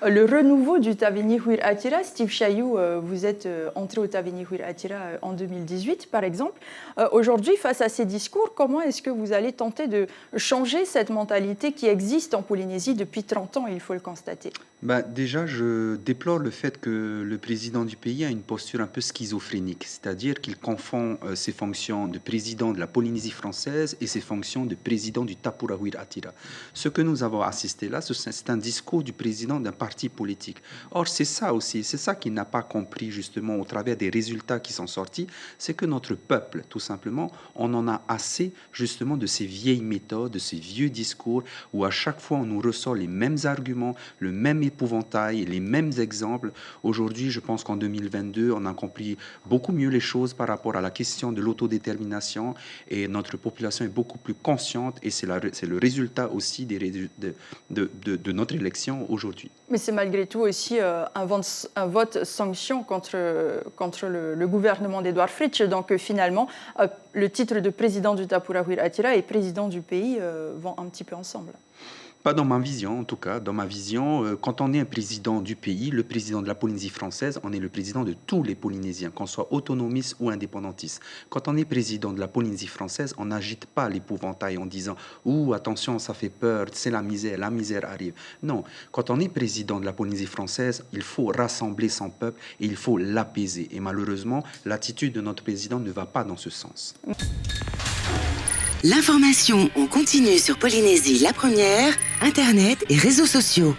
le renouveau du Taveni Huir Atira. Steve Chayou, vous êtes entré au Taveni Huir Atira en 2018, par exemple. Aujourd'hui, face à ces discours, comment est-ce que vous allez tenter de changer cette mentalité qui existe en Polynésie depuis 30 ans, il faut le constater? Déjà, je déplore le fait que le président du pays a une posture un peu schizophrénique, c'est-à-dire qu'il confond ses fonctions de président de la Polynésie française et ses fonctions de président du Tapura Huir Atira. Ce que nous avons assisté là, c'est un discours du président d'un parti politique. Or, c'est ça aussi, c'est ça qu'il n'a pas compris justement au travers des résultats qui sont sortis, c'est que notre peuple, tout simplement, on en a assez justement de ces vieilles méthodes, de ces vieux discours où à chaque fois on nous ressort les mêmes arguments, le même épouvantail, les mêmes exemples. Aujourd'hui, je pense qu'en 2022, on accomplit beaucoup mieux les choses par rapport à la question de l'autodétermination et notre population est beaucoup plus consciente et c'est le résultat aussi de notre élection aujourd'hui. Mais c'est malgré tout aussi un vote sanction contre le gouvernement d'Edouard Fritsch. Donc finalement, le titre de président du Tapura Huir Atira et président du pays vont un petit peu ensemble. Pas dans ma vision, en tout cas. Dans ma vision, quand on est un président du pays, le président de la Polynésie française, on est le président de tous les Polynésiens, qu'on soit autonomiste ou indépendantiste. Quand on est président de la Polynésie française, on n'agite pas l'épouvantail en disant « Ouh, attention, ça fait peur, c'est la misère arrive ». Non, quand on est président de la Polynésie française, il faut rassembler son peuple et il faut l'apaiser. Et malheureusement, l'attitude de notre président ne va pas dans ce sens. L'information en continu sur Polynésie la première, Internet et réseaux sociaux.